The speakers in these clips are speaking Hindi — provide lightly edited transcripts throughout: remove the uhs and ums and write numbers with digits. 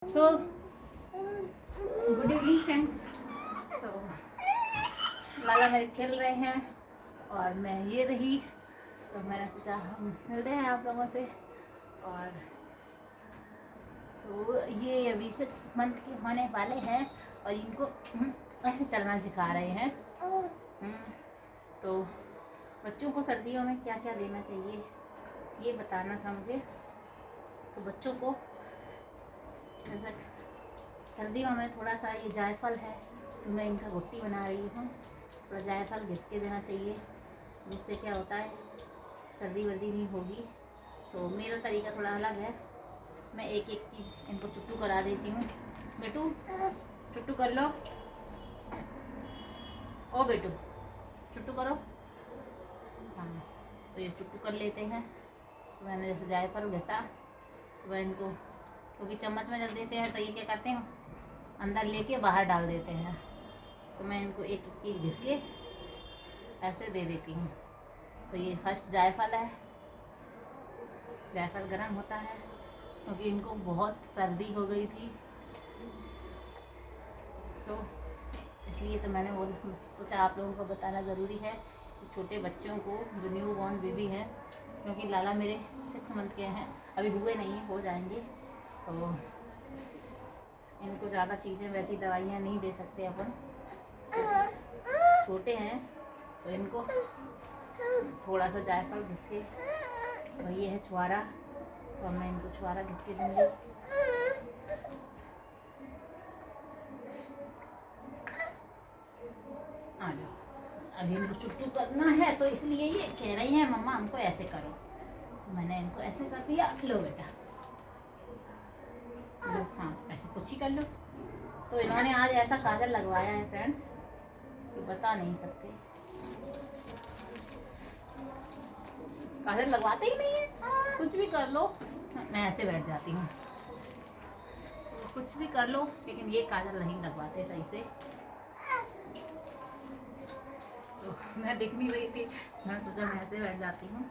तो गुड इवनिंग फ्रेंड्स। तो लाला मेरे खेल रहे हैं और मैं ये रही, तो मैंने सोचा हम मिलते हैं आप लोगों से। और तो ये अभी 6 मंथ के होने वाले हैं और इनको ऐसे चलना सिखा रहे हैं। तो बच्चों को सर्दियों में क्या क्या देना चाहिए ये बताना था मुझे। तो बच्चों को जैसे सर्दियों में थोड़ा सा ये जायफल है, तो मैं इनका घुट्टी बना रही हूँ। थोड़ा जायफल घिस के देना चाहिए, जिससे क्या होता है सर्दी वर्दी नहीं होगी। तो मेरा तरीका थोड़ा अलग है, मैं एक एक चीज़ इनको चुट्टू करा देती हूँ। बेटू चुट्टू कर लो, ओ बेटू चुट्टू करो। हाँ, तो ये चुट्टू कर लेते हैं। तो मैंने जैसे जायफल घिसा, तो मैं इनको क्योंकि चम्मच में जब देते हैं तो ये क्या करते हैं अंदर लेके बाहर डाल देते हैं, तो मैं इनको एक एक चीज़ घिस के ऐसे दे देती हूँ। तो ये फर्स्ट जायफल है, जायफल गर्म होता है क्योंकि इनको बहुत सर्दी हो गई थी, तो इसलिए तो मैंने वो सोचा आप लोगों को बताना ज़रूरी है कि छोटे बच्चों को जो न्यू बॉर्न बेबी हैं, क्योंकि लाला मेरे 6 मंथ के हैं, अभी हुए नहीं, हो जाएंगे। तो इनको ज़्यादा चीज़ें वैसी दवाइयाँ नहीं दे सकते अपन, छोटे हैं, तो इनको थोड़ा सा जायफल घिस के, और ये है छुआरा, तो मैं इनको छुआरा घिस के दूँगी। आ जाओ, अभी इनको चुट्टू करना है तो इसलिए ये कह रही हैं मम्मा हमको ऐसे करो, तो मैंने इनको ऐसे कर दिया। लो बेटा लो, हाँ ऐसे कुछ ही कर लो। तो इन्होंने आज ऐसा काजल लगवाया है फ्रेंड्स कि बता नहीं सकते, काजल लगवाते ही नहीं है, कुछ भी कर लो। मैं ऐसे बैठ जाती हूँ, कुछ भी कर लो, लेकिन ये काजल नहीं लगवाते सही से। तो मैं दिख नहीं रही थी, मैं सोचा मैं ऐसे बैठ जाती हूँ।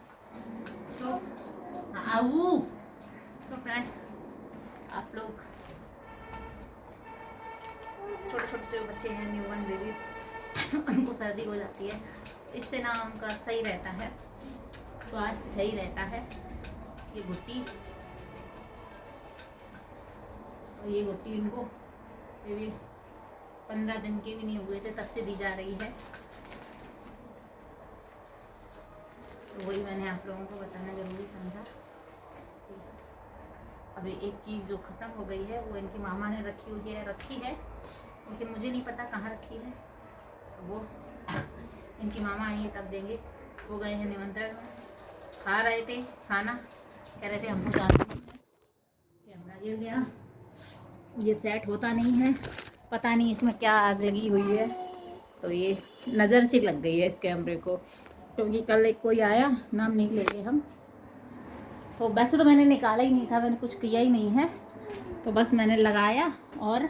तो आओ, तो फ्रेंड्स आप लोग छोटे छोटे जो बच्चे हैं न्यूबॉर्न बेबी, उनको सर्दी हो जाती है, इससे ना उनका सही रहता है, स्वास्थ्य सही रहता है। ये घुट्टी, और ये घुट्टी इनको बेबी 15 दिन के भी नहीं हुए थे तब से दी जा रही है, तो वही मैंने आप लोगों को बताना ज़रूरी समझा। अभी एक चीज़ जो ख़त्म हो गई है वो इनकी मामा ने रखी है, लेकिन मुझे नहीं पता कहाँ रखी है, तो वो इनकी मामा आएंगे तब देंगे। वो गए हैं निमंत्रण में, खा रहे थे खाना, कह रहे थे हमको जाना नहीं है, कैमरा गिर गया, ये सेट होता नहीं है, पता नहीं इसमें क्या आग लगी हुई है, तो ये नज़र से लग गई है इस कैमरे को, क्योंकि कल एक कोई आया, नाम नहीं लेंगे हम, तो वैसे तो मैंने निकाला ही नहीं था, मैंने कुछ किया ही नहीं है, तो बस मैंने लगाया और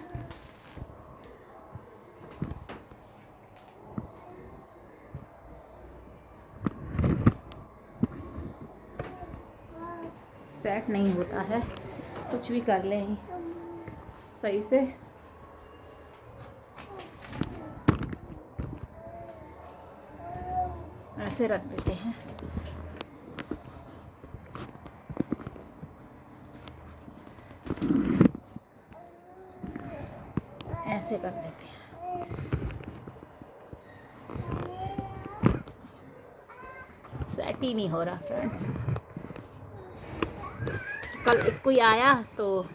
सेट नहीं होता है, कुछ भी कर लें सही से। ऐसे रख देते हैं, ऐसे कर देते हैं, सेट ही नहीं हो रहा फ्रेंड्स। कल एक कोई आया तो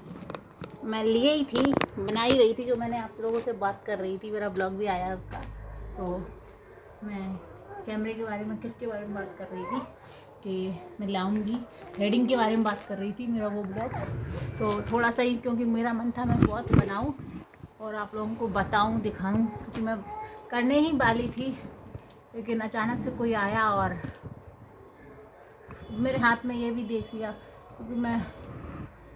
मैं लिए ही थी, बना ही रही थी, जो मैंने आप लोगों से बात कर रही थी, मेरा ब्लॉग भी आया उसका, तो मैं कैमरे के बारे में किसके बारे में बात कर रही थी कि मैं लाऊंगी, थ्रेडिंग के बारे में बात कर रही थी, मेरा वो ब्लॉग। तो थोड़ा सा ही, क्योंकि मेरा मन था मैं बहुत बनाऊं और आप लोगों को बताऊं, दिखाऊं, क्योंकि मैं करने ही वाली थी, लेकिन अचानक से कोई आया और मेरे हाथ में ये भी देख लिया, क्योंकि मैं,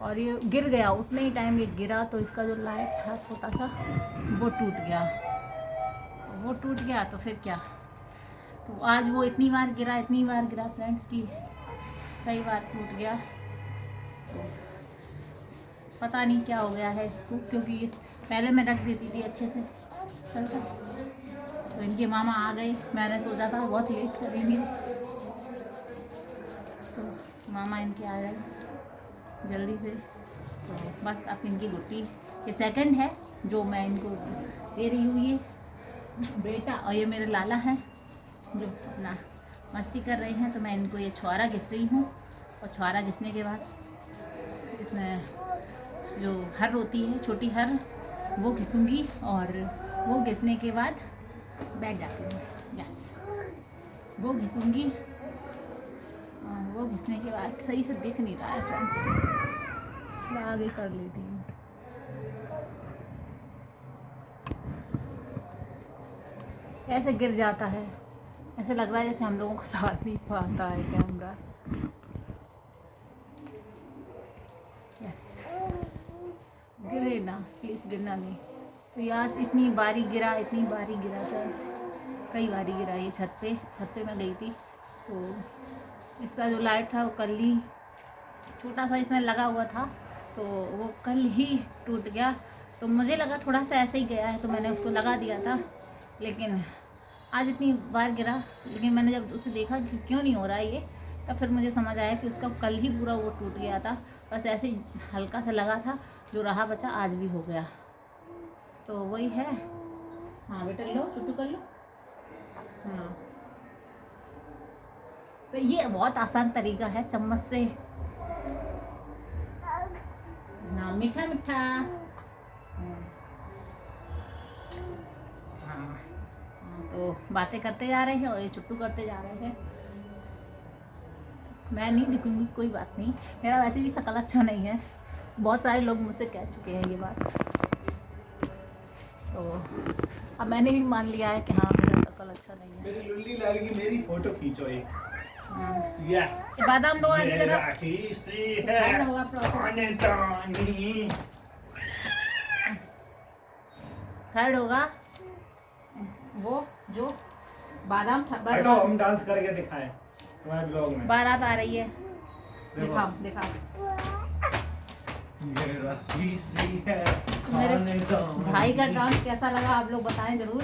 और ये गिर गया उतने ही टाइम, ये गिरा तो इसका जो लाइट था छोटा सा वो टूट गया, तो फिर क्या, तो आज वो इतनी बार गिरा फ्रेंड्स की, कई बार टूट गया। तो पता नहीं क्या हो गया है इसको, क्योंकि पहले मैं रख देती थी अच्छे से चलता। तो इनके मामा आ गए, मैंने सोचा था बहुत लेट करेंगे, तो मामा इनके आ गए जल्दी से। तो बस अब इनकी गुट्टी ये सेकंड है जो मैं इनको दे रही हूँ। ये बेटा और ये मेरे लाला हैं जो अपना मस्ती कर रहे हैं। तो मैं इनको ये छुआरा घिस रही हूँ, और छुआरा घिसने के बाद इसमें जो हर होती है छोटी हर वो घिसूँगी, और वो घिसने के बाद बैठ जाती हूँ। यस, वो घिसूँगी, और वो घिसने के बाद सही से दिख नहीं रहा है फ्रेंड्स, थोड़ा आगे कर लेती हूँ। ऐसे गिर जाता है, ऐसे लग रहा है जैसे हम लोगों को साथ नहीं पाता है कैमरा। यस, गिरे ना प्लीज़, गिरना नहीं। तो यार इतनी बारी गिरा, इतनी बारी गिरा फ्रेंड्स, कई बारी गिरा। ये छत पे मैं गई थी, तो इसका जो लाइट था वो कल ही छोटा सा इसमें लगा हुआ था, तो वो कल ही टूट गया। तो मुझे लगा थोड़ा सा ऐसे ही गया है, तो मैंने उसको लगा दिया था, लेकिन आज इतनी बार गिरा। लेकिन मैंने जब उसे देखा कि क्यों नहीं हो रहा है ये, तब फिर मुझे समझ आया कि उसका कल ही पूरा वो टूट गया था, बस ऐसे ही हल्का सा लगा था, जो रहा बचा आज भी हो गया। तो वही है। हाँ बेटा लो, चुटू कर लो। हाँ, तो ये बहुत आसान तरीका है चम्मच से। हाँ मीठा मीठा। हाँ, तो बातें करते जा रहे हैं और ये चुट्टू करते जा रहे हैं। मैं नहीं दिखूंगी, कोई बात नहीं, मेरा वैसे भी शकल अच्छा नहीं है, बहुत सारे लोग मुझसे कह चुके हैं ये बात। तो अब मैंने भी मान लिया है कि हाँ मेरा शकल अच्छा नहीं है। मेरी लुल्ली लाल की मेरी फोटो खींचो एक। ये बादाम दो आगे तरफ थर्ड होगा वो जो बादाम हटो, हम डांस करके दिखाएं तुम्हारे ब्लॉग में। बारात आ रही है, दिखाओ दिखाओ। मेरे भाई का डांस कैसा लगा आप लोग बताएं जरूर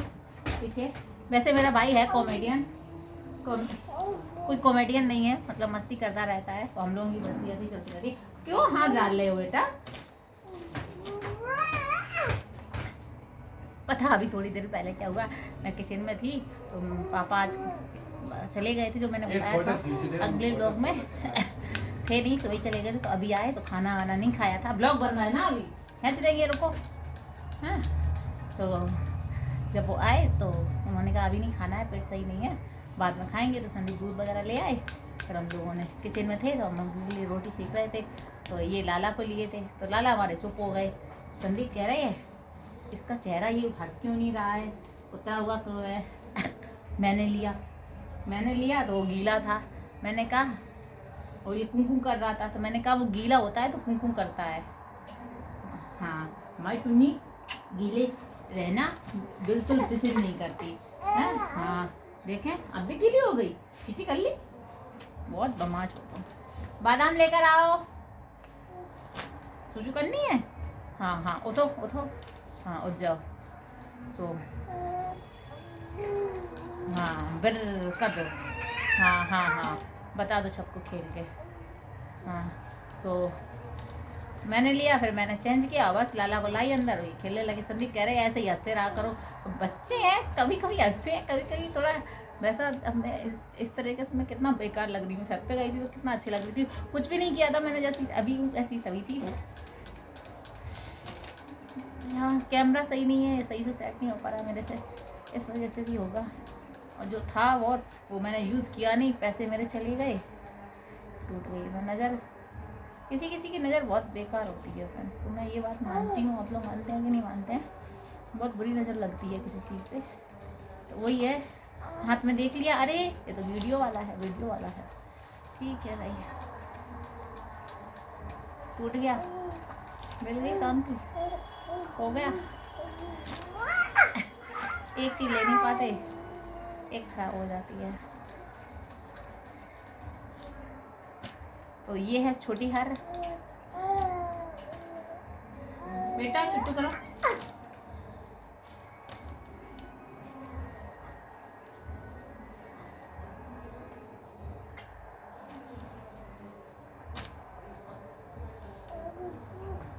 पीछे। वैसे मेरा भाई है कॉमेडियन, कोई कॉमेडियन नहीं है, मतलब मस्ती करता रहता है, तो हम लोगों की मस्ती ऐसी चलती रहती। क्यों हाथ डाल रहे हो बेटा? पता अभी थोड़ी देर पहले क्या हुआ, मैं किचन में थी, तो पापा आज चले गए थे, जो मैंने बताया था अगले ब्लॉग में थे नहीं, तो वही चले गए थे। तो अभी आए तो खाना वाना नहीं खाया था, ब्लॉग बन रहा है ना अभी, खींच देंगे, रुको। हाँ, तो जब वो आए तो उन्होंने कहा अभी नहीं खाना है, पेट सही नहीं है, बाद में खाएंगे। तो संदीप दूध वगैरह ले आए, फिर हम लोगों ने किचन में थे तो हम लोग लिए रोटी सेक रहे थे, तो ये लाला को लिए थे, तो लाला हमारे चुप हो गए। संदीप कह रहे हैं इसका चेहरा ये हंस क्यों नहीं रहा है, उतरा हुआ क्यों है? मैंने लिया तो वो गीला था, मैंने कहा, और ये कुंकुम कर रहा था, तो मैंने कहा वो गीला होता है तो कुंकुम करता है। हाँ माई टुन्नी गीले रहना बिल्कुल पसंद नहीं करती है। हाँ देखें अब भी गीली हो गई, खींची कर ली, बहुत बदमाश होता हूँ। बादाम लेकर आओ, सुसु करनी है। हाँ हाँ उठो उठो, हाँ उठ जाओ, सो हाँ बिर कर दो। हाँ हाँ हाँ बता दो सबको खेल के। हाँ तो मैंने लिया, फिर मैंने चेंज किया, बस लाला को लाई अंदर, हुई खेलने लगे। संदीप कह रहे हैं ऐसे ही हंसते रहा करो, तो बच्चे हैं, कभी कभी हंसते हैं, कभी कभी थोड़ा वैसा। अब मैं इस तरीके से मैं कितना बेकार लग रही हूँ, छत पे गई थी तो कितना अच्छी लग रही थी, कुछ भी नहीं किया था मैंने, जैसी अभी हूँ ऐसी तभी थी। यहाँ कैमरा सही नहीं है, सही से सेट नहीं हो पा रहा है मेरे से, इस वजह से भी होगा। और जो था वो मैंने यूज़ किया नहीं, पैसे मेरे चले गए, टूट गई। मैं नज़र किसी की नज़र बहुत बेकार होती है फ्रेंड्स, तो मैं ये बात मानती हूँ। आप लोग मानते हैं कि नहीं मानते हैं? बहुत बुरी नज़र लगती है किसी चीज़ पे। तो वही है, हाथ में देख लिया, अरे ये तो वीडियो वाला है, ठीक है भाई, टूट गया, मिल गई शांति, हो गया। एक चीज़ ले नहीं पाते, एक खराब हो जाती है। तो ये है छोटी हार, बेटा चुप करो।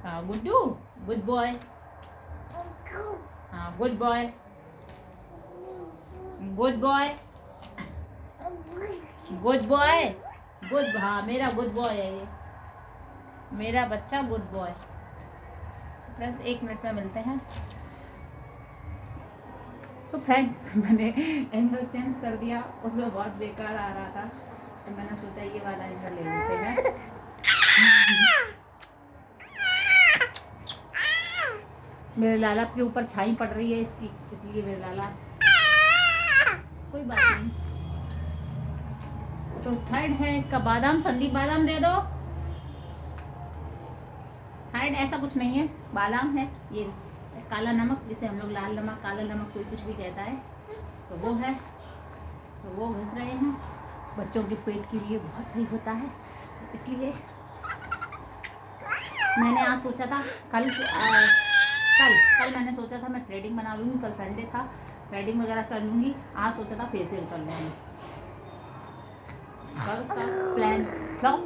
हाँ गुड्डू, गुड बॉय। हाँ good boy, good boy, good boy, good. हाँ मेरा गुड बॉय है ये, मेरा बच्चा गुड बॉय। फ्रेंड्स 1 मिनट में मिलते हैं। सो फ्रेंड्स मैंने एंगल चेंज कर दिया, उसमें बहुत बेकार आ रहा था, तो मैंने सोचा ये वाला एंगल ले लेते हैं। मेरे लाला के ऊपर छाई पड़ रही है इसकी, इसलिए मेरे लाला, कोई बात नहीं। तो थर्ड है इसका बादाम। संदीप बादाम दे दो। थर्ड ऐसा कुछ नहीं है, बादाम है ये, काला नमक, जिसे हम लोग लाल नमक, काला नमक, कोई कुछ भी कहता है, तो वो है, तो वो घिस रहे हैं। बच्चों के पेट के लिए बहुत सही होता है, इसलिए मैंने आज सोचा था कल मैंने सोचा था मैं थ्रेडिंग बना लूँगी, कल संडे था, थ्रेडिंग वगैरह कर लूँगी। आज सोचा था फेशियल कर लूँगी। कल का प्लान फ्लॉप,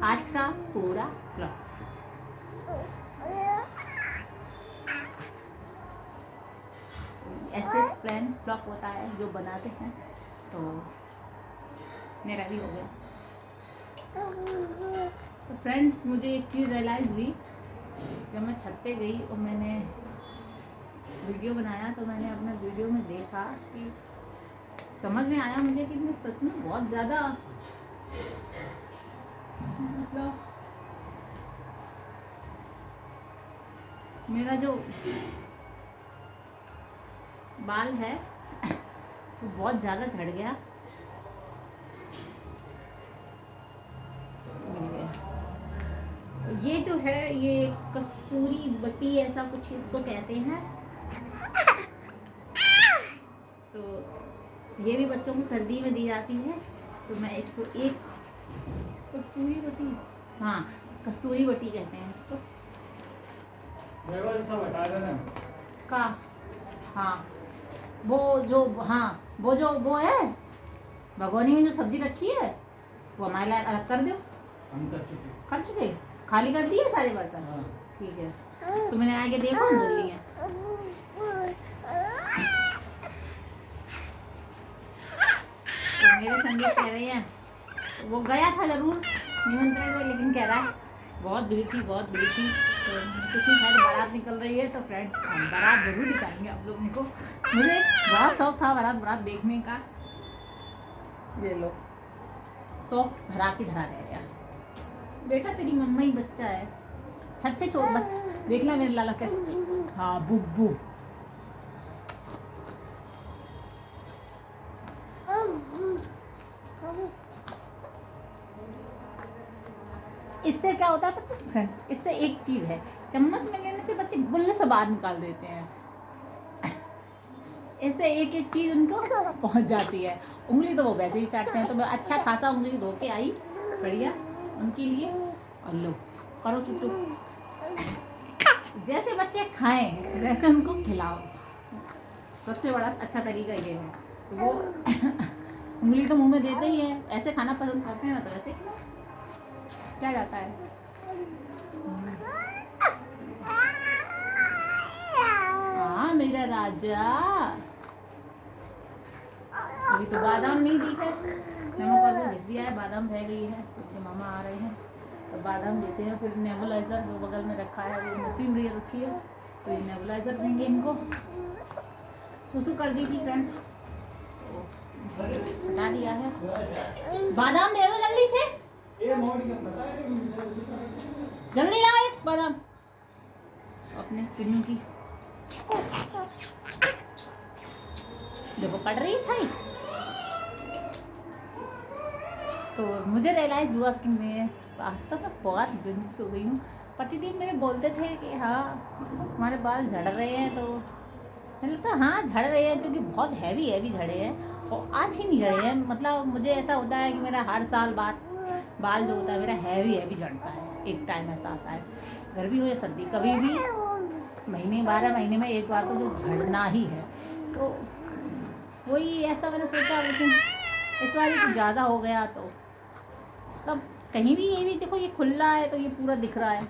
आज का पूरा फ्लॉप। ऐसे प्लान फ्लॉप होता है जो बनाते हैं, तो मेरा भी हो गया। तो फ्रेंड्स मुझे एक चीज़ रियलाइज़ हुई, जब मैं छत पे गई और मैंने वीडियो बनाया, तो मैंने अपने वीडियो में देखा कि समझ में आया मुझे कि मैं सच में बहुत ज़्यादा, मतलब मेरा जो बाल है वो बहुत ज़्यादा झड़ गया। ये जो है ये कस्तूरी बट्टी ऐसा कुछ इसको कहते हैं, तो ये भी बच्चों को सर्दी में दी जाती है। तो मैं इसको एक कस्तूरी बट्टी, हाँ कस्तूरी बट्टी कहते हैं इसको का। हाँ वो जो, हाँ वो है भगोनी में जो सब्जी रखी है, वो हमारे लिए अलग कर दो। हम कर चुके, खाली कर दिए सारे बर्तन। हाँ। ठीक है, तो मैंने आगे देखो धुल लिए। तो मेरे संगीत कह रहे हैं, वो गया था जरूर निमंत्रण में, लेकिन कह रहा है बहुत भीड़ थी, बहुत भीड़ थी, तो कुछ नहीं, शायद बारात निकल रही है। तो फ्रेंड्स हम बारात जरूर दिखाएंगे आप लोगों को। मुझे बहुत शौक था बारात देखने का। ये लो शौक धरा के धरा रह गया। बेटा तेरी मम्मा ही बच्चा है, छच्छे छोड़ बच्चा, देख ला मेरे लाला कैसे। हाँ बुब्बू, इससे क्या होता है पता है फ्रेंड्स, इससे एक चीज़ है, चम्मच में लेने से बच्चे बुल्ले से बाहर निकाल देते हैं। इससे एक एक चीज़ उनको पहुंच जाती है। उंगली तो वो वैसे भी चाटते हैं, तो मैं अच्छा खासा उंगली धो के आई बढ़िया उनके लिए। और लो करो चुटू, जैसे बच्चे खाएं वैसे उनको खिलाओ, सबसे बड़ा अच्छा तरीका ये है। वो उंगली तो मुंह में देते ही है, ऐसे खाना पसंद करते हैं ना, तो ऐसे खिलाओ, क्या जाता है। हाँ मेरा राजा, अभी तो बादाम नहीं दी है, नमक और वो घिस दिया है, बादाम रह गई है, क्योंकि मामा आ रहे हैं तो बादाम देते हैं। फिर नेबुलाइजर जो बगल में रखा है, वो मशीनरी रखी है, तो ये नेबुलाइजर देंगे इनको। सुसु कर दी थी फ्रेंड्स, तो हटा दिया है। बादाम दे दो जल्दी से, जल्दी लाओ एक बादाम अपने चुन्नू की। देखो पड़ रही है छाई। तो मुझे रियलाइज़ हुआ कि मैं वास्तव में बहुत दिन से सो गई हूँ। प्रतिदिन मेरे बोलते थे कि हाँ हमारे बाल झड़ रहे हैं, तो मैंने लगता हाँ झड़ रहे हैं, क्योंकि बहुत हैवी झड़े हैं, और आज ही नहीं झड़े हैं। मतलब मुझे ऐसा होता है कि मेरा हर साल बाल जो होता है मेरा हैवी झड़ता है, एक टाइम ऐसा आता है, गर्मी हो या सर्दी, कभी भी 12 महीने में एक बार तो जो झड़ना ही है। तो वही ऐसा मैंने सोचा, लेकिन इस बार कुछ ज़्यादा हो गया। तो तब कहीं भी ये भी देखो, ये खुला है तो ये पूरा दिख रहा है।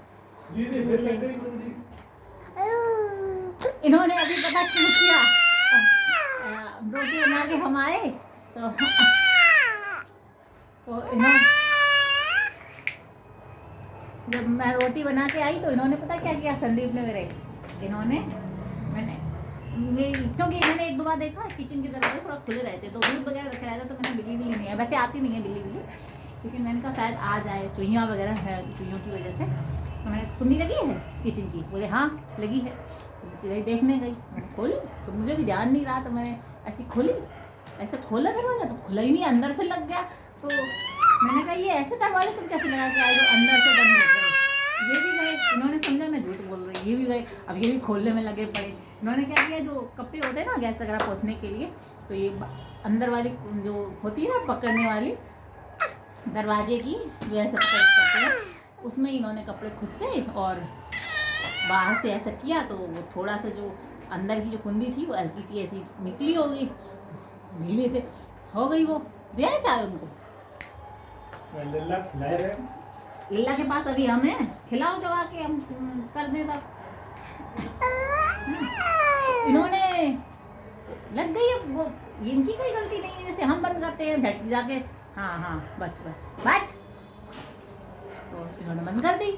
इन्होंने अभी पता क्या किया, रोटी बना के हम आए तो इन्होंने, जब मैं रोटी बना के आई तो इन्होंने पता क्या किया, संदीप ने मैंने क्योंकि मैंने एक दो बार देखा किचन के दरवाजे थोड़ा खुले रहते तो दूध वगैरह रखा रहता, तो मैंने बिल्ली नहीं है, वैसे आती नहीं है बिल्ली, लेकिन मैंने कहा शायद आ जाए, चुईयाँ वगैरह है, चुईयों की वजह से। तो मैंने कुंडी लगी है किचन की, बोले हाँ लगी है। तो मुझे देखने गई, मैंने खोली तो मुझे भी ध्यान नहीं रहा, तो मैंने ऐसी खोली, ऐसे खोला दरवाजा तो खुला ही नहीं, अंदर से लग गया। तो मैंने कहा ये ऐसे दरवाजे तुम कैसे लगा के आए जो अंदर से बंद हो गए। ये भी गए, इन्होंने समझा मैं झूठ बोल रही, ये भी गए, अब ये भी खोलने में लगे पड़े। इन्होंने क्या किया, जो कपड़े होते हैं ना गैस वगैरह पोंछने के लिए, तो ये अंदर वाली जो होती है ना पकड़ने वाली दरवाजे की, जो ऐसे करते हैं, उसमें इन्होंने कपड़े खुद से और बाहर से ऐसा किया, तो वो थोड़ा सा जो अंदर की जो कुंडी थी वो हल्की सी ऐसी निकली होगी, नीले से हो गई। वो दिया चाय उनको, लल्ला के पास अभी हमें खिलाओ जवा के हम कर दें तब। इन्होंने लग गई है वो, इनकी कोई गलती नहीं है, जैसे हम बंद करते हैं झट जाके हाँ बच तो इन्होंने बंद कर दी।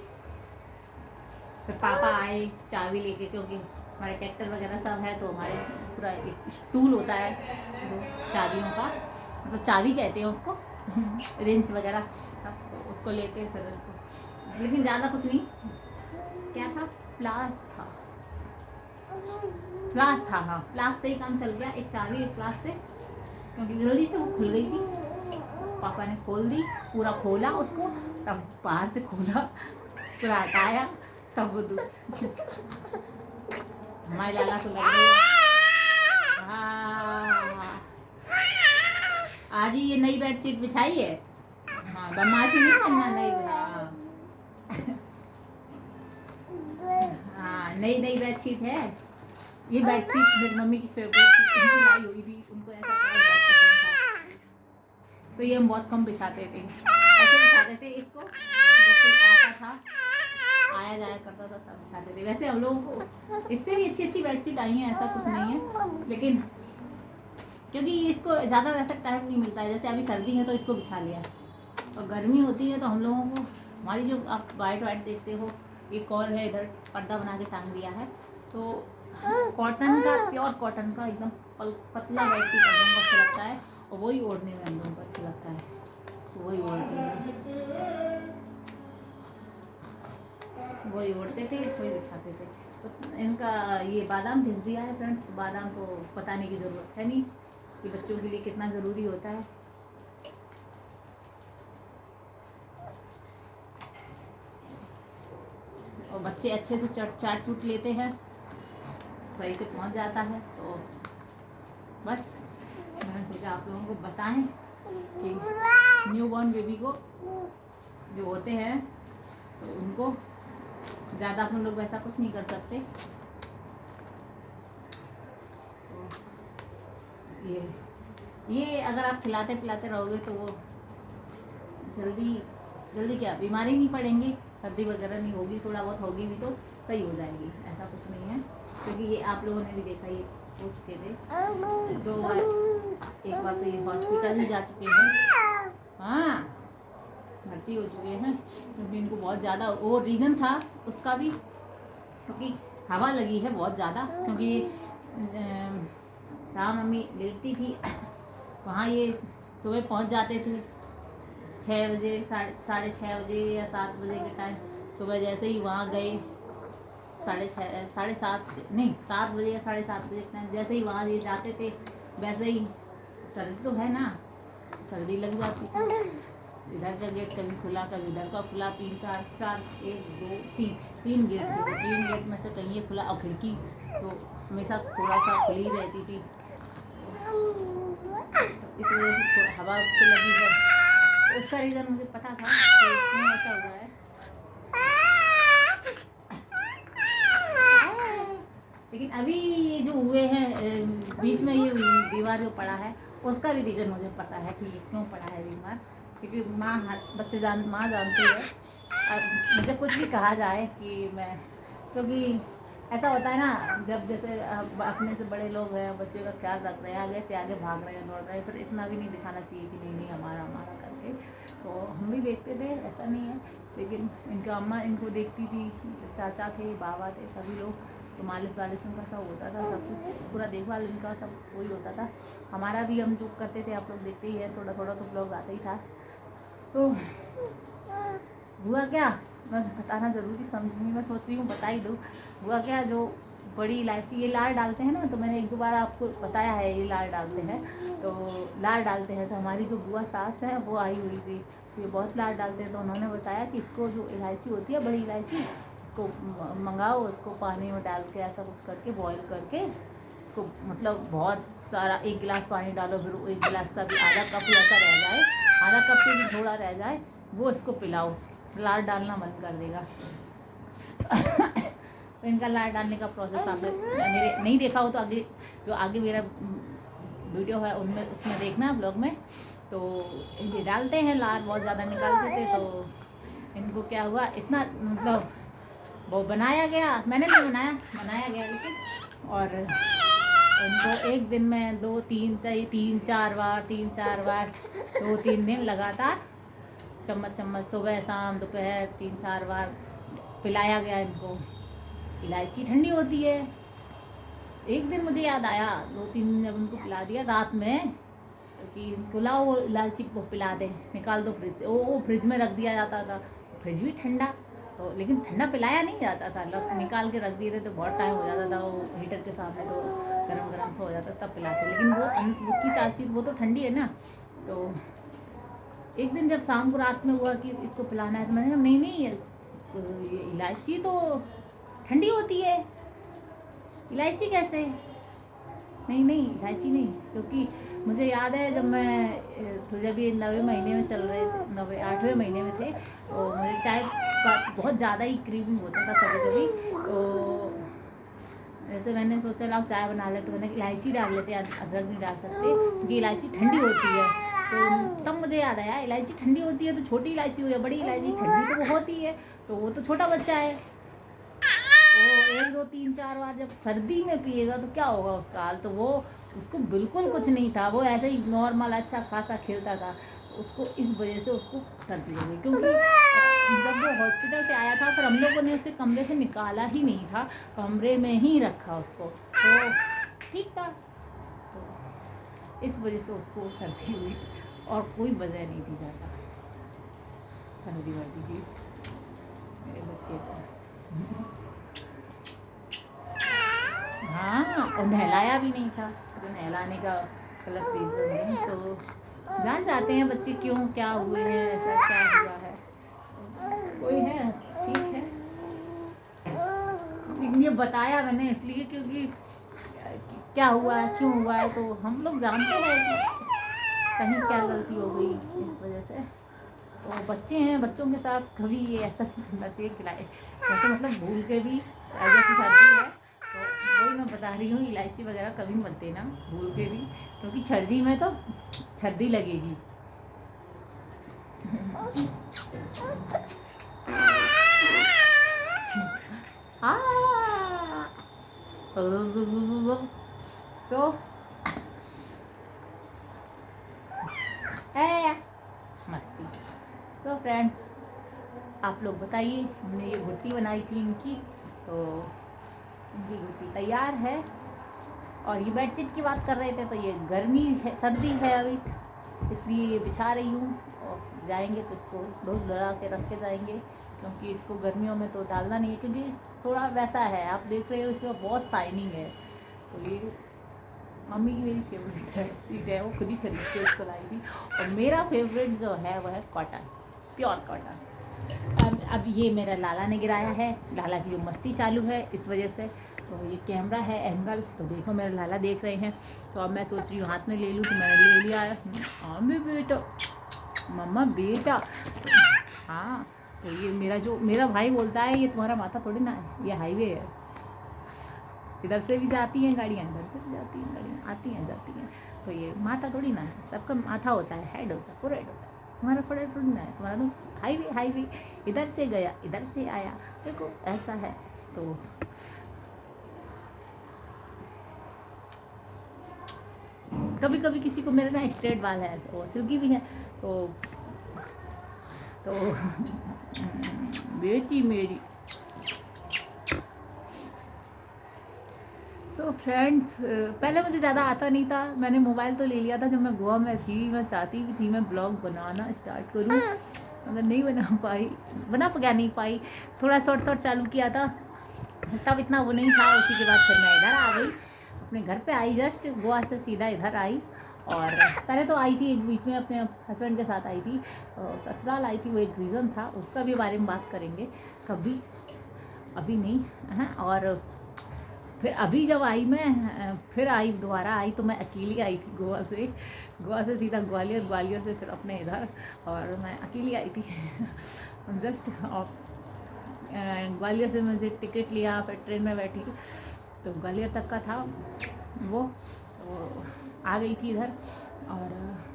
फिर पापा आए चाबी लेके, क्योंकि हमारे ट्रैक्टर वगैरह सब है, तो हमारे पूरा एक स्टूल होता है जो चाबियों का, मतलब चाबी कहते हैं उसको रेंच वगैरह, तो उसको लेके फिर उसको, लेकिन ज़्यादा कुछ नहीं, क्या था, प्लास था हाँ, प्लास से ही काम चल गया, एक चाबी एक प्लास से, क्योंकि जल्दी से वो खुल गई थी। पापा ने खोल दी, पूरा खोला उसको, तब बाहर से खोला, पूरा हटाया, तब वो हमारे लाला को लग गई। हाँ आज ही ये नई बेडशीट बिछाई है, हाँ बदमाशी नहीं करना, नई हाँ नई बेडशीट है ये। बेडशीट मेरी मम्मी की फेवरेट थी, उनकी लाई हुई थी, उनको ऐसा बहुत पसंद था, तो ये हम बहुत कम बिछाते थे, ऐसे बिछाते थे इसको, जब कोई आता था आया जाया करता था तब बिछाते थे। वैसे हम लोगों को इससे भी अच्छी बेडशीट आई हैं, ऐसा कुछ नहीं है, लेकिन क्योंकि इसको ज़्यादा वैसा टाइम नहीं मिलता है, जैसे अभी सर्दी है तो इसको बिछा लिया, और गर्मी होती है तो हम लोगों को, हमारी जो आप वाइट देखते हो, एक और है इधर पर्दा बना के टांग दिया है, तो कॉटन का, प्योर कॉटन का एकदम पतला बेडशीट हम लोगों को अच्छा लगता है, और वही ओढ़ने में हम लोगों को अच्छा लगता है, तो वही ओढ़ते थे, वही बिछाते थे। तो इनका ये बादाम भिज दिया है फ्रेंड्स, तो बादाम तो बताने की ज़रूरत है नहीं कि बच्चों के लिए कितना ज़रूरी होता है। और बच्चे अच्छे से चाट चूट लेते हैं, सही से पहुंच जाता है। तो बस मैंने सोचा आप लोगों को बताएं कि न्यू बॉर्न बेबी को जो होते हैं तो उनको ज़्यादा अपन लोग वैसा कुछ नहीं कर सकते। तो ये अगर आप खिलाते पिलाते रहोगे तो वो जल्दी क्या बीमारी नहीं पड़ेंगी, सर्दी वगैरह नहीं होगी, थोड़ा बहुत होगी भी तो सही हो जाएगी, ऐसा कुछ नहीं है। क्योंकि ये आप लोगों ने भी देखा, ये हो चुके थे 2 बार, एक बार तो ये हॉस्पिटल ही जा चुके हैं, हाँ भर्ती हो चुके हैं, क्योंकि इनको बहुत ज़्यादा वो रीज़न था उसका भी, क्योंकि हवा लगी है बहुत ज़्यादा, क्योंकि जहाँ मम्मी लेटती थी वहाँ ये सुबह पहुँच जाते थे 6 बजे, 6:30 बजे या 7 बजे के टाइम, सुबह जैसे ही वहाँ गए 7:30 नहीं 7 बजे या 7:30 बजे के टाइम जैसे ही वहाँ ये जाते थे, वैसे ही सर्दी तो है ना, सर्दी लग जाती थी। इधर का गेट कभी खुला कभी इधर का खुला, 3 गेट थे, 3 गेट में से कहीं ये खुला, और खिड़की तो हमेशा थोड़ा सा खुली रहती थी, तो इस वजह से थोड़ा हवा उसको लगी है। तो उसका रीज़न मुझे पता था कि क्यों ऐसा हुआ है। लेकिन अभी ये जो हुए हैं बीच में ये बीमार जो पड़ा है उसका भी रीज़न मुझे पता है कि ये क्यों पड़ा है बीमार, क्योंकि माँ माँ जानती है। अब मुझे कुछ भी कहा जाए कि मैं, क्योंकि ऐसा होता है ना, जब जैसे अपने से बड़े लोग हैं बच्चे का ख्याल रख रहे हैं, आगे से आगे भाग रहे हैं दौड़ रहे हैं, फिर इतना भी नहीं दिखाना चाहिए कि नहीं हमारा हमारा करके। तो हम भी देखते थे, ऐसा नहीं है, लेकिन इनका अम्मा इनको देखती थी, चाचा थे, बाबा थे, सभी लोग, तो मालिश वालिश इनका सब होता था, सब कुछ पूरा देखभाल इनका सब वही होता था। हमारा भी हम जो करते थे आप लोग देखते ही है, थोड़ा थोड़ा तो ब्लॉग आता ही था। तो हुआ क्या, मैं बताना ज़रूरी समझूंगी, मैं सोच रही हूँ बता ही दूँ। हुआ क्या, जो बड़ी इलायची ये लार डालते हैं ना, तो मैंने एक दो बार आपको बताया है ये लार डालते हैं, तो लार डालते हैं, तो हमारी जो बुआ सास है वो आई हुई थी, तो ये बहुत लार डालते हैं, तो उन्होंने बताया कि इसको जो इलायची होती है बड़ी इलायची, इसको मंगाओ, उसको पानी में डाल के ऐसा कुछ करके बॉईल करके इसको, मतलब बहुत सारा 1 गिलास पानी डालो, फिर 1 गिलास का भी आधा कप ऐसा रह जाए, आधा कप से भी थोड़ा रह जाए, वो इसको पिलाओ, लार डालना बंद कर देगा। तो इनका लार डालने का प्रोसेस आपने मेरे नहीं देखा हो तो आगे मेरा वीडियो है उनमें उसमें देखना ब्लॉग में। तो ये डालते हैं लार, बहुत ज़्यादा निकालते थे, तो इनको क्या हुआ, इतना मतलब वो बनाया गया, मैंने नहीं बनाया गया लेकिन, और इनको एक दिन में 3-4 बार 2-3 दिन लगातार चम्मच सुबह शाम दोपहर 3-4 बार पिलाया गया इनको। इलायची ठंडी होती है। एक दिन मुझे याद आया, 2-3 दिन जब उनको पिला दिया रात में, तो कि इनको लाओ वो इलायची को पिला दे, निकाल दो फ्रिज से। वो फ्रिज में रख दिया जाता था, फ्रिज भी ठंडा, तो लेकिन ठंडा पिलाया नहीं जाता था, निकाल के रख दिए थे तो बहुत टाइम हो जाता था, वो हीटर के सामने तो गरम गरम से हो जाता तब पिलाते, लेकिन वो उसकी तासीर वो तो ठंडी है ना। तो एक दिन जब शाम को रात में हुआ कि इसको पिलाना है, तो मैंने कहा नहीं ये इलायची तो ठंडी होती है, इलायची कैसे, नहीं इलायची नहीं, क्योंकि मुझे याद है जब मैं तो जब ये 9वें महीने में चल रहे थे, 8वें महीने में थे, तो मुझे चाय का बहुत ज़्यादा ही क्रेविंग होता था कभी, तो जैसे मैंने सोचा लाओ चाय बना ले, तो मैंने इलायची डाल लेते, अदरक नहीं डाल सकते क्योंकि इलायची ठंडी होती है। तो तब मुझे याद आया इलायची ठंडी होती है तो छोटी इलायची हो या बड़ी इलायची, ठंडी तो वो होती है, तो वो तो छोटा बच्चा है, वो 1 2 3 4 बार जब सर्दी में पिएगा तो क्या होगा उसका हाल। तो वो उसको बिल्कुल कुछ नहीं था, वो ऐसे ही नॉर्मल अच्छा खासा खेलता था, उसको इस वजह से उसको सर्दी हो गई, क्योंकि जब वो हॉस्पिटल से आया था फिर हम लोगों ने उसे कमरे से निकाला ही नहीं था, कमरे में ही रखा उसको, तो ठीक था, तो इस वजह से उसको सर्दी हुई और कोई वजह नहीं थी ज़्यादा सर्दी वर्दी की मेरे बच्चे को। हाँ, और नहलाया भी नहीं था, तो नहलाने का गलत रीज़न नहीं, तो जान जाते हैं बच्चे क्यों क्या हुए हैं, ऐसा क्या हुआ है, कोई है ठीक है, लेकिन ये बताया मैंने इसलिए क्योंकि क्या हुआ है क्यों हुआ है, तो हम लोग जानते हैं कि कहीं क्या गलती हो गई इस वजह से। तो बच्चे हैं, बच्चों के साथ कभी ये ऐसा नहीं करना चाहिए, खिलाए जैसे मतलब भूल के भी, जैसे सर्दी है तो वही मैं बता रही हूँ, इलायची वगैरह कभी मत देना भूल के भी, क्योंकि सर्दी में तो सर्दी लगेगी। सो मस्ती। सो फ्रेंड्स, आप लोग बताइए, हमने ये घुट्टी बनाई थी इनकी, तो इनकी घुट्टी तैयार है। और ये बेडशीट की बात कर रहे थे, तो ये गर्मी है, सर्दी है अभी, इसलिए ये बिछा रही हूँ, और जाएंगे तो इसको धूप लगा के रख के जाएंगे, क्योंकि इसको गर्मियों में तो डालना नहीं है, क्योंकि थोड़ा वैसा है, आप देख रहे हो इसमें बहुत शाइनिंग है। तो ये मम्मी की मेरी फेवरेट बेडशीट है, वो खुद ही खरीद के उसको लाई थी, और मेरा फेवरेट जो है वो है कॉटन, प्योर कॉटन। अब ये मेरा लाला ने गिराया है, लाला की जो मस्ती चालू है इस वजह से, तो ये कैमरा है एंगल, तो देखो मेरा लाला देख रहे हैं, तो अब मैं सोच रही हूँ हाथ में ले लूँ, तो मैंने ले लिया है। हाँ मैं बेटा, मम्मा बेटा, हाँ। तो ये मेरा भाई बोलता है ये तुम्हारा माथा थोड़ी ना है, ये हाईवे है, इधर से भी जाती हैं गाड़ियाँ, इधर से भी जाती हैं गाड़ियाँ, आती हैं जाती हैं। तो ये माथा थोड़ी ना है, सबका माथा होता है, हेड होता है, फोरहेड होता है। तुम्हारा फोरहेड थोड़ी ना है, तुम्हारा तो हाईवे इधर से गया इधर से आया, देखो ऐसा है। तो कभी कभी किसी को, मेरे ना स्ट्रेट बाल है तो सिल्की भी है, तो बेटी मेरी। सो फ्रेंड्स, पहले मुझे ज़्यादा आता नहीं था, मैंने मोबाइल तो ले लिया था जब मैं गोवा में थी। मैं चाहती भी थी मैं ब्लॉग बनाना स्टार्ट करूं, मगर नहीं बना नहीं पाई। थोड़ा शॉर्ट चालू किया था, तब इतना वो नहीं था। उसी के बाद फिर मैं इधर आ गई, अपने घर पे आई, जस्ट गोवा से सीधा इधर आई। और पहले तो आई थी एक बीच में अपने हस्बैंड के साथ आई थी, ससुराल आई थी, वो एक रीज़न था, उसका भी बारे में बात करेंगे कभी, अभी नहीं है। और फिर अभी जब आई मैं, फिर आई दोबारा आई तो मैं अकेली आई थी गोवा से सीधा ग्वालियर से फिर अपने इधर, और मैं अकेली आई थी जस्ट। ग्वालियर से मुझे टिकट लिया, फिर ट्रेन में बैठी तो ग्वालियर तक का था वो, तो आ गई थी इधर और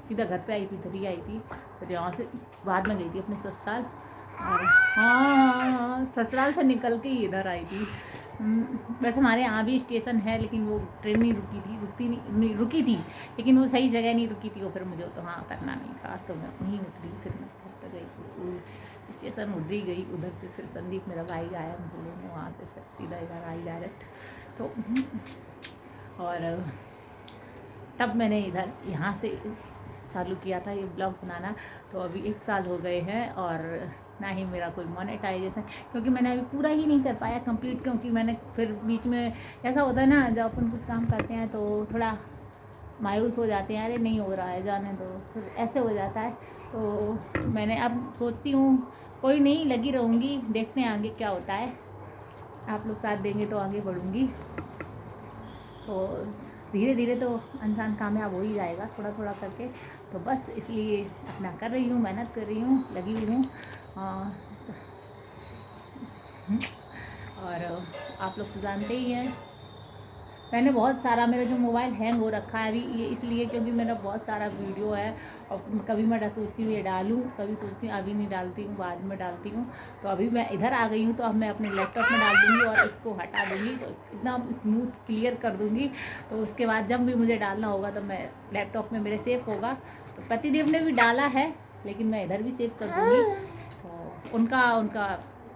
सीधा घर पे आई थी, इधर ही आई थी। फिर यहाँ से बाद में गई थी अपने ससुराल, और हाँ ससुराल से निकल के ही इधर आई थी। वैसे हमारे यहाँ भी स्टेशन है, लेकिन वो ट्रेन नहीं रुकी थी, लेकिन वो सही जगह नहीं रुकी थी। वो फिर मुझे तो वहाँ उतरना नहीं था, तो मैं वहीं उतरी, फिर मैं घर पर गई, स्टेशन उधरी गई। उधर से फिर संदीप मेरा भाई आया मुझे लेने, वहाँ से फिर सीधा इधर आई डायरेक्ट। तो और तब मैंने इधर यहाँ से चालू किया था ये ब्लॉग बनाना। तो अभी 1 साल हो गए हैं, और ना ही मेरा कोई मोनेटाइजेशन, क्योंकि मैंने अभी पूरा ही नहीं कर पाया कंप्लीट, क्योंकि मैंने फिर बीच में ऐसा होता है ना, जब अपन कुछ काम करते हैं तो थोड़ा मायूस हो जाते हैं, अरे नहीं हो रहा है जाने दो, फिर ऐसे हो जाता है। तो मैंने अब सोचती हूँ कोई नहीं, लगी रहूँगी, देखते हैं आगे क्या होता है, आप लोग साथ देंगे तो आगे बढ़ूँगी। तो धीरे धीरे तो इंसान कामयाब हो ही जाएगा, थोड़ा थोड़ा करके। तो बस इसलिए अपना कर रही हूँ, मेहनत कर रही हूँ, लगी हुई हूँ। और आप लोग तो जानते ही हैं, मैंने बहुत सारा, मेरा जो मोबाइल हैंग हो रखा है अभी, ये इसलिए क्योंकि मेरा बहुत सारा वीडियो है, और कभी मैं सोचती हूँ ये डालूँ, कभी सोचती हूँ अभी नहीं डालती हूँ, बाद में डालती हूँ। तो अभी मैं इधर आ गई हूँ, तो अब मैं अपने लैपटॉप में डाल दूँगी और इसको हटा दूँगी, तो एकदम स्मूथ क्लियर कर दूँगी। तो उसके बाद जब भी मुझे डालना होगा तो मैं लैपटॉप में मेरे सेव होगा। तो पतिदेव ने भी डाला है, लेकिन मैं इधर भी सेव कर दूँगी। तो उनका